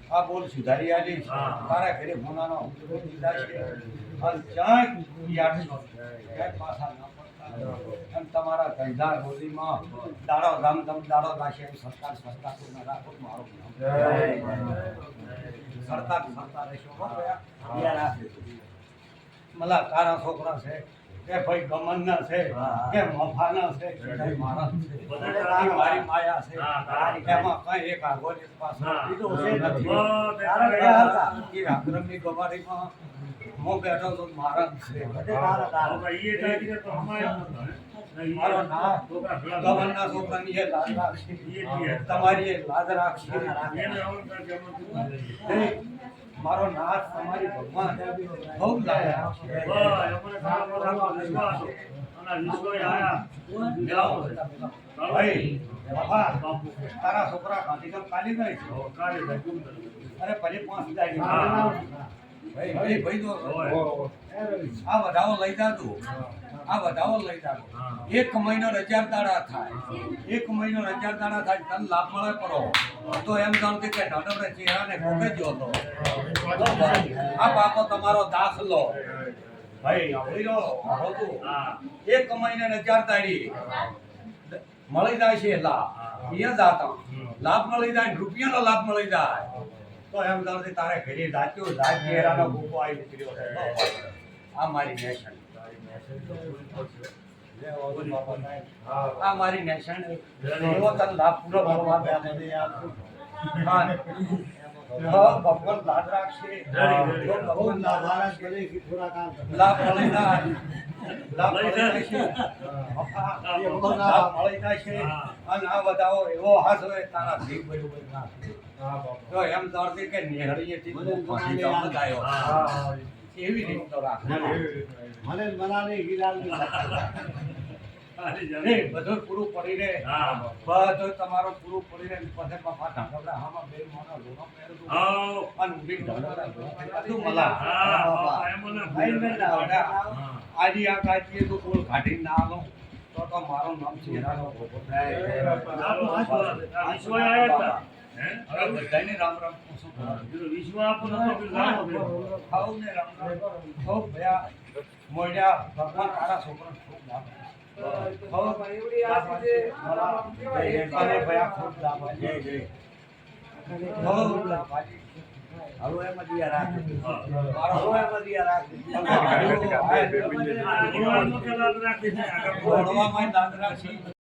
આ બોલ સુધારી આલી તારા ઘરે હોનાનો દીધા છે અને ચાક યાદ પાછા ન પડતા અને તમારા ધંધા રોજીમાં દાડો ગામ તમ દાડો દાશે સરકાર સરકાર તો રાખો મારો સરકાર સરકાર રહેશો યાર આ મલા તારા છોકરા છે કે ભાઈ ગમનના છે કે મફાના છે કે મારા છે બધાની મારી માયા છે એમાં કઈ એક આગળ એક પાછો બીજો છે નથી કે આક્રમની ગવાડીમાં હું બેઠો તો મારા છે મારો ના ગમનના છોકરાની એ લાજ રાખશે તમારી એ લાજ રાખશે મારો નાથ તમારી ભગવાન બહુ લાયા તારા છોકરા ગાંધીધામ કાલી ગઈ અરે પરી 5 જાય ભાઈ ભાઈ તો આ વધાવો લઈ જાતું આ વધાવો લઈ જાતું 1 મહિનો 1000 દાડા થાય 1 મહિનો 1000 દાડા થાય તને લાભ મળે પડો તો એમ જાણતી કે ઢાઢવડે ચહેરાને ખોકે ગયો હતો આ બાપો તમારો દાખલો ભાઈ આવડ્યો હોતું 1 મહિને 1000 દાડી મળી જાય છે લાભ એ જાતા લાભ મળી જાય રૂપિયાનો લાભ મળી જાય તો એમ જાણતી તારે ઘરે જાત્યો જાત ચહેરાનો ભૂકો આવી નીકળ્યો છે આ મારી નેશન આ મારી નેશન એવો તને લાભ પૂરો મળવા ભગવાન લાભ રાખશે ભગવાન લાભ મળી જાય લાભ મળી જશે અને આ બધાઓ એવો હાથ હોય તારા જીવ બરોબર ના તો એમ જાણતી કે નેહળીએથી આવ્યો એવી રીત તો રાખ મને મનાને હિલાલ બધું પૂરું પડી રે બધું તમારો પૂરું પડી રે પછી પપ્પા ઢાંકડા હામાં બે મોનો લોનો પહેરતું અને ઉભી ઢાંકડા બધું મલા આજી આ કાચીએ તો બોલ કાઢી ના આલો તો મારો નામ ચહેરાનો ભોગો અરે બધાને રામ રામ પૂછું વિશ્વ આપો નતો ખાવ ને રામ રામ ખૂબ ભયા મોડ્યા ભગવાન તારા છોકરા ખૂબ લાભ રાખી